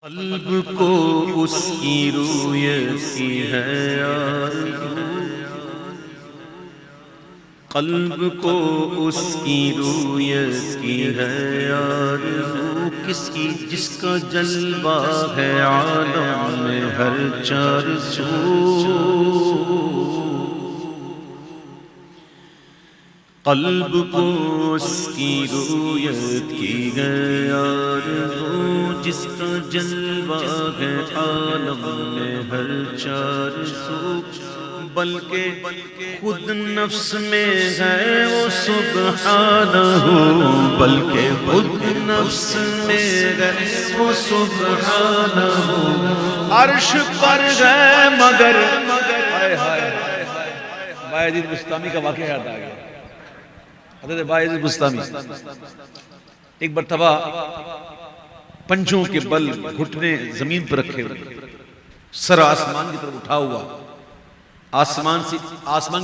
قلب کو اس کی رویتی ہے آرزو، قلب کو اس کی رویتی ہے آرزو، کس کی جس کا جلوہ ہے عالم میں ہر چار سو۔ قلب کو اس کی رویت کی ہے آرزو، جس کا جلوہ ہے عالم میں ہر چار سو، بلکہ خود نفس میں ہے وہ سبحانہ، بلکہ خود نفس میں ہے وہ سبحانہ، عرش پر ہے مگر ہائے ہائے باعزید بستامی کا واقعہ یاد آ گیا۔ حضرت باعزید بستامی ایک مرتبہ پنجوں کے بل گھٹنے زمین پر رکھے ہوئے، سر آسمان کی طرف اٹھا ہوا، آسمان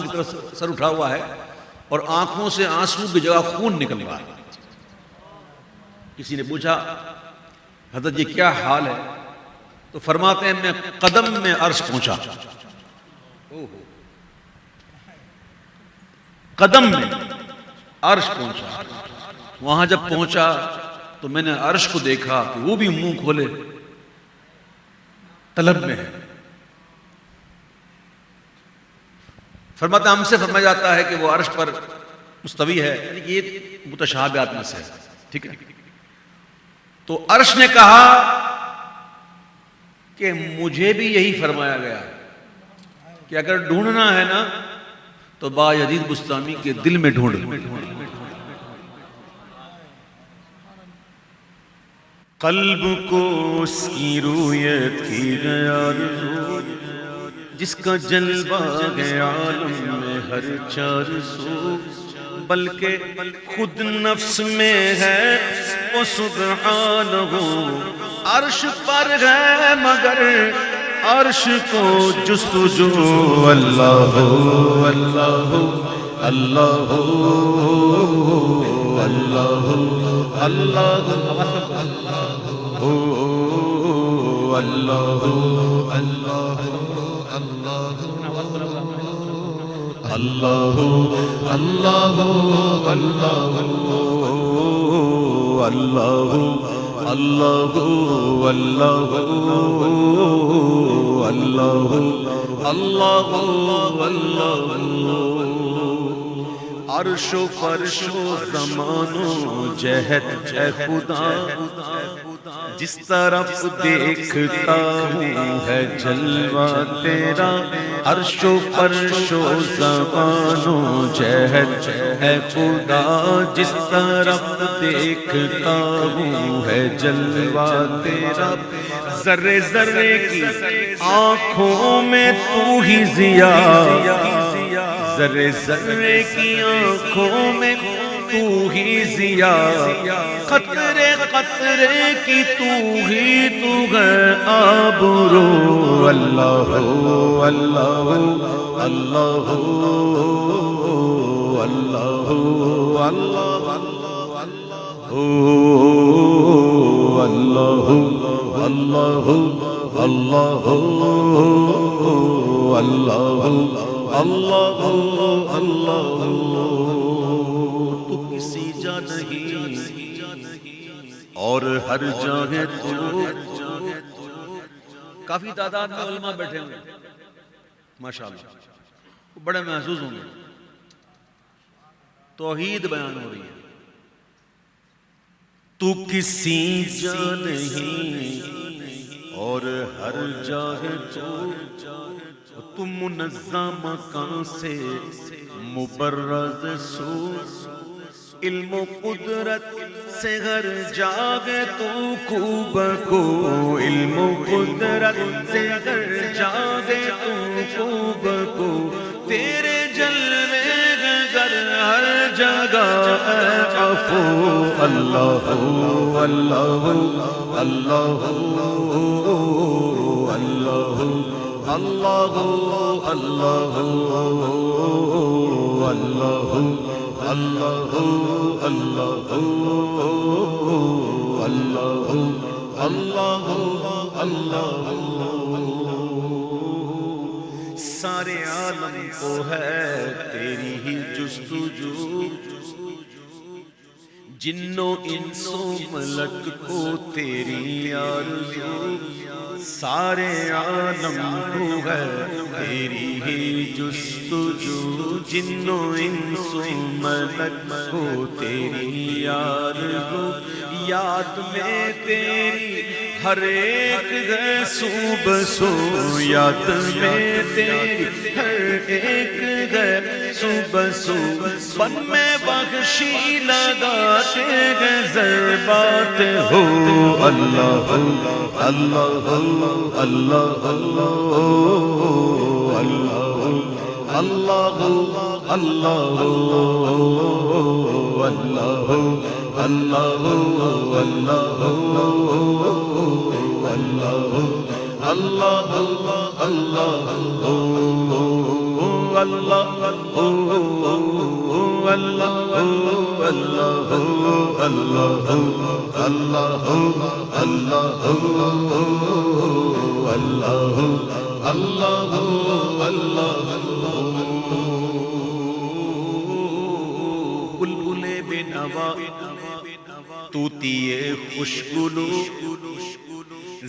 کی طرف سر اٹھا ہوا ہے اور آنکھوں سے آنسو کی جگہ خون نکل رہا ہے۔ کسی نے پوچھا حضرت یہ کیا حال ہے؟ تو فرماتے ہیں میں قدم میں عرش پہنچا، قدم میں عرش پہنچا۔ وہاں جب پہنچا تو میں نے عرش کو دیکھا کہ وہ بھی منہ کھولے طلب میں ہے۔ فرماتا ہم سے فرمایا جاتا ہے کہ وہ عرش پر مستوی ہے، یعنی کہ یہ متشابہات میں سے ہے، ٹھیک ہے۔ تو عرش نے کہا کہ مجھے بھی یہی فرمایا گیا کہ اگر ڈھونڈنا ہے نا تو باعزید بستامی کے دل میں ڈھونڈ۔ قلب کو اس کی رویت کی ہے آرزو، جس کا جلوہ ہے عالم میں ہر چار سو، بلکہ خود نفس میں ہے وہ سبحانہ، عرش پر ہے مگر عرش کو جستجو اللہ اللہ اللہ اللہ اللہ اللہ اللہ عرش و فرش و زمان و جہت ہے خدا، جس طرف دیکھتا ہوں ہے جلوہ تیرا، عرش و فرش و زمان و جہت ہے خدا، جس طرف دیکھتا ہوں ہے جلوہ تیرا، ذرے ذرے کی آنکھوں میں تو ہی ضیا، ذرے ذرے کی آنکھوں میں تو ہی ضیا، قطرے قطرے کی تو ہی تو ہے آبرو، اللہ اللہ اللہ اللہ اللہ اللہ اللہ اللہ اللہ تو کسی جا نہیں اور ہر جگہ تو۔ کافی تعداد میں علماء بیٹھے ہوئے ماشاءاللہ، بڑے محسوس ہوں گے، توحید بیان ہو رہی ہے۔ تو کسی جا نہیں اور ہر جگہ تو منظم مکان سے مبرز سو، علم و قدرت سے ہر جاگے تو کو بکو، علم و قدرت سے ہر جاگے تو کو بکو، تیرے جلوے گر ہر جگہ عفو، اللہ اللہ اللہ اللہ اللہ اللہ اللہ اللہ اللہ اللہ اللہ اللہ سارے عالم کو ہے تیری ہی جستجو جنوں انسوں ملک کو تیری آرزو سارے عالم کو ہے تیری ہی جستجو جنوں انسوں ملک کو تیری آرزو یاد میں تیری ہر ایک ہے صبح سو یاد میں تیری ہر ایک ہے صبح سو بن میں بخشی لگاتے ہیں ضربات ہو اللہ اللہ اللہ اللہ اللہ اللہ اللہ بلبلے بے نوا طوطیے خوشگلو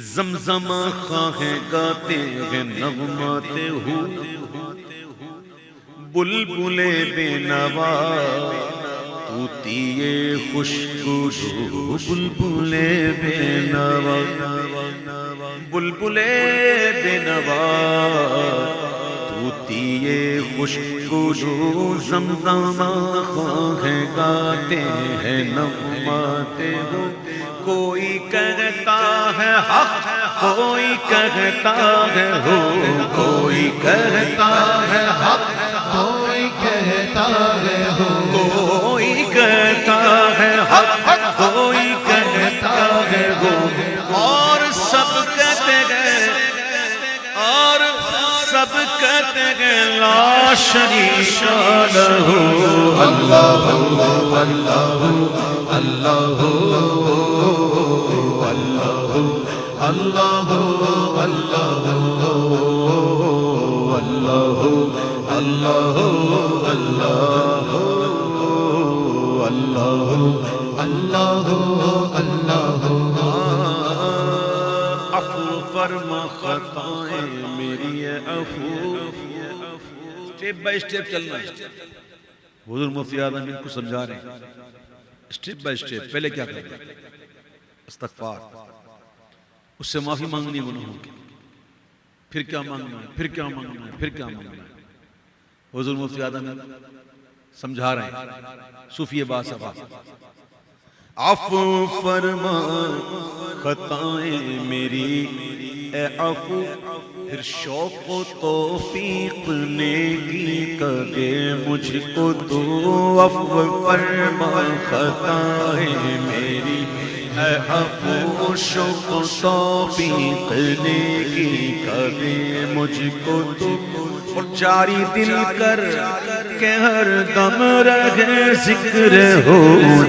زمزمہ خواہیں گاتے ہیں نغماتے ہو بلبلے بے نوا طوطیے خوشگلو بلبلے بے نوا بلبلے بے نوا طوطیے خوشگلو زمزمہ خواہیں گاتے ہیں نغماتے ہو کوئی کہتا ہے حق کوئی کہتا ہے ہو کوئی کہتا ہے حق کوئی کہتا ہے ہو کوئی کہتا ہے حق کوئی کہتا ہے ہو اور سب کہتے ہیں اور سب کہتے ہیں لا شریک لہ اللہ اللہ اللہ اللہ اللہ عفو فرما خطائیں میری عفو اسٹیپ بائی اسٹیپ چلنا ہے حضور مفتی اعظم ان کو سمجھا رہے ہیں اسٹیپ بائی اسٹیپ پہلے کیا کرنا ہے استغفار اس سے معافی مانگنی گناہوں کی پھر کیا مانگنا ہے پھر کیا مانگنا ہے پھر کیا مانگنا ہے حضور مفتی اعظم سمجھا رہے ہیں صوفی باصفا عفو فرما خطائیں میری اے عفو پھر شوق و توفیق نیکی کا دے مجھ کو تو عفو فرما خطائیں میری اے عفو شوق و توفیق نیکی کا دے مجھ کو تو اور جاری دل کر کہ ہر دم رہے ذکر ہو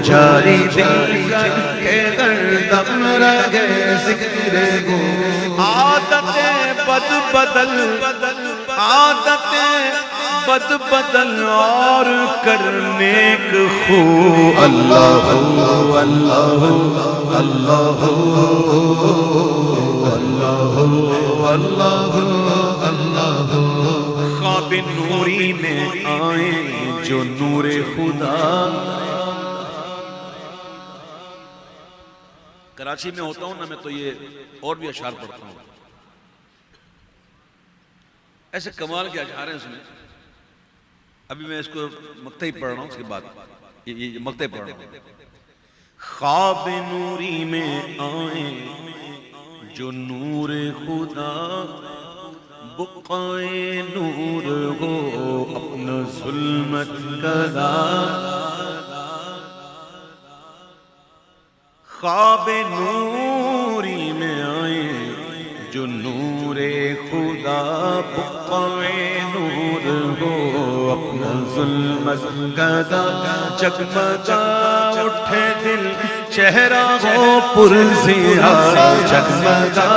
جاری دل کر کہ ہر دم رہے ذکر ہو عادتیں بد بدل عادتیں بد بدل اور کرنے کو خو اللہ اللہ اللہ اللہ اللہ خواب نوری میں آئیں جو نور خدا کراچی میں ہوتا ہوں نا میں تو یہ اور بھی اشعار پڑھتا ہوں ایسے کمال کے اشعار ہیں اس میں ابھی میں اس کو مقطعی پڑھ رہا ہوں اس کے بعد یہ مقطعی پڑھ رہا ہوں خواب نوری میں آئیں جو نور خدا بقائے نور ہو اپنا ظلمت کدا خواب نوری میں آئے جو نور خدا بقائے نور ہو اپنا ظلمت کدا جگمگا اٹھے دل چہرہ ہو پرزیاں جگمگا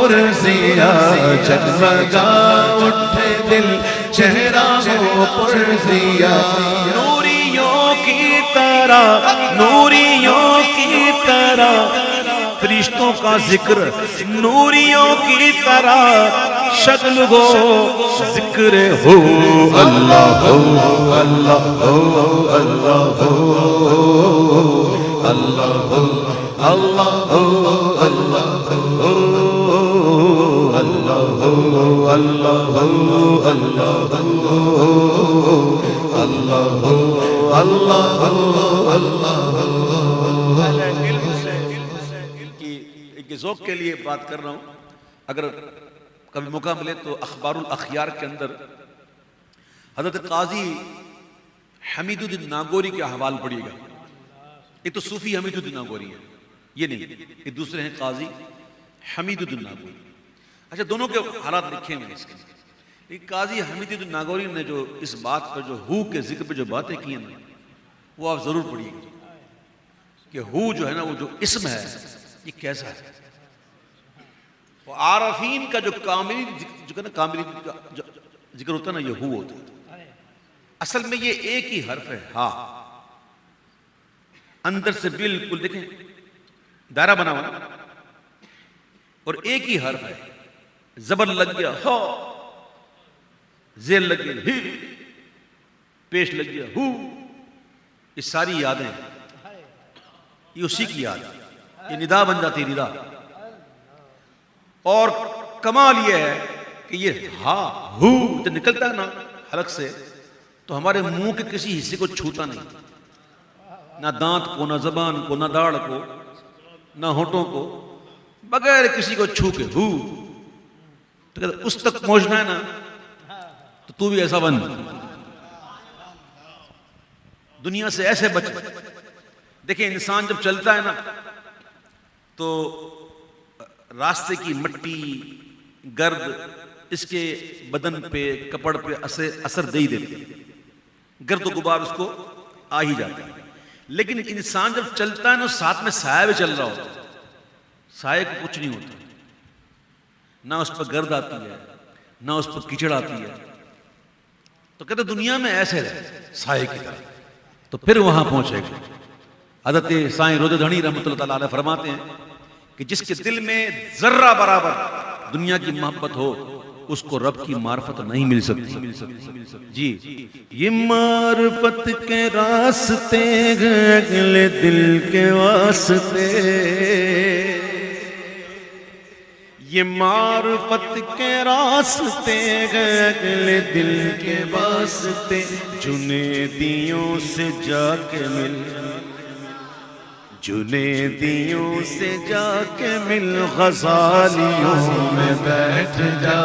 پرزیا جگمگا اٹھے دل چہرہ ہو پرزیا نوریوں کی طرح نوریوں کی طرح فرشتوں کا ذکر نوریوں کی طرح شکل ہو ذکر ہو اللہ ہو اللہ ہو اللہ ہو اللہ ہو اللہ ہو اللہ ہو اللہ ہو اللہ ہو اللہ ہو اللہ ہو اللہ ہو اللہ کہ ذوق کے لیے بات کر رہا ہوں. اگر کبھی موقع ملے تو اخبار الاخیار کے اندر حضرت قاضی حمید الدین ناگوری کے احوال پڑھیے گا. ایک تو صوفی حمید الدین ناگوری ہے، یہ نہیں، یہ دوسرے ہیں قاضی حمید الدین ناگوری. اچھا دونوں کے حالات لکھے ہوئے ہیں اس کے. ایک قاضی حمید الدین ناگوری نے جو اس بات پر جو ہو کے ذکر پہ جو باتیں کی ہیں وہ آپ ضرور پڑھیے گا کہ ہو جو ہے نا وہ جو اسم ہے یہ کیسا ہے. وہ عارفین کا جو کاملی کا جو ذکر ہوتا ہے نا یہ ہو ہوتا ہے. اصل میں یہ ایک ہی حرف ہے ہاں، اندر سے بالکل دیکھیں دائرہ بنا ہوا اور ایک ہی حرف ہے. زبر لگ گیا ہو، زیر لگ گیا ہی، پیش لگ گیا ہو، یہ ساری یادیں یہ اسی کی یاد ہے. یہ ندا بن جاتی ندا. اور کمال یہ ہے کہ یہ ہا ہو جب نکلتا ہے نا حلق سے تو ہمارے منہ کے کسی حصے کو چھوتا نہیں، نہ دانت کو، نہ زبان کو، نہ داڑھ کو، نہ ہونٹوں کو، بغیر کسی کو چھو کے ہو. تو کہتے اس تک پہنچنا ہے نا تو بھی ایسا بن، دنیا سے ایسے بچ. دیکھیں انسان جب چلتا ہے نا تو راستے کی مٹی گرد اس کے بدن پہ کپڑ پہ اثر دے ہی دیتے، گرد و غبار اس کو آ ہی جاتا ہے. لیکن انسان جب چلتا ہے نا ساتھ میں سایہ بھی چل رہا ہوتا ہے، سایہ کو کچھ نہیں ہوتا، نہ اس پر گرد آتی ہے نہ اس پر کیچڑ آتی ہے. تو کہتے دنیا میں ایسے رہے سایہ کی طرح تو پھر وہاں پہنچے گا. حضرت سائیں روزہ دھنی رحمۃ اللہ تعالی علیہ فرماتے ہیں کہ جس کے دل میں ذرہ برابر دنیا کی محبت ہو اس کو رب کی معرفت نہیں مل سکتی. جی یہ معرفت کے راستے اگلے دل کے واسطے، یہ معرفت کے راستے اگلے دل کے واسطے، جنیدیوں سے جا کے مل، جنیدیوں سے جا کے مل، غزالیوں میں بیٹھ جا،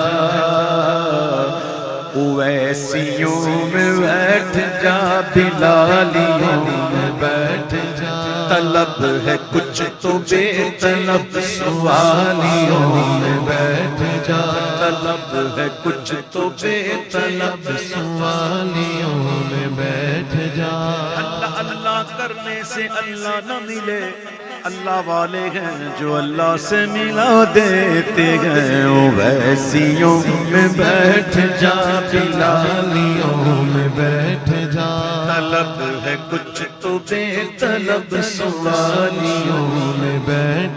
اویسیوں میں بیٹھ جا، بلالیوں میں بیٹھ جا. طلب ہے کچھ تو بے طلب سوالیوں میں بیٹھ جا، طلب ہے کچھ تو بے طلب سوالیوں میں بیٹھ جا. اللہ اللہ کرنے سے اللہ نہ ملے، اللہ والے ہیں جو اللہ سے ملا دیتے ہیں. اویسیوں میں بیٹھ جا، بلالیوں میں بیٹھ جا، طلب ہے کچھ تو بے طلب سوالیوں میں بیٹھ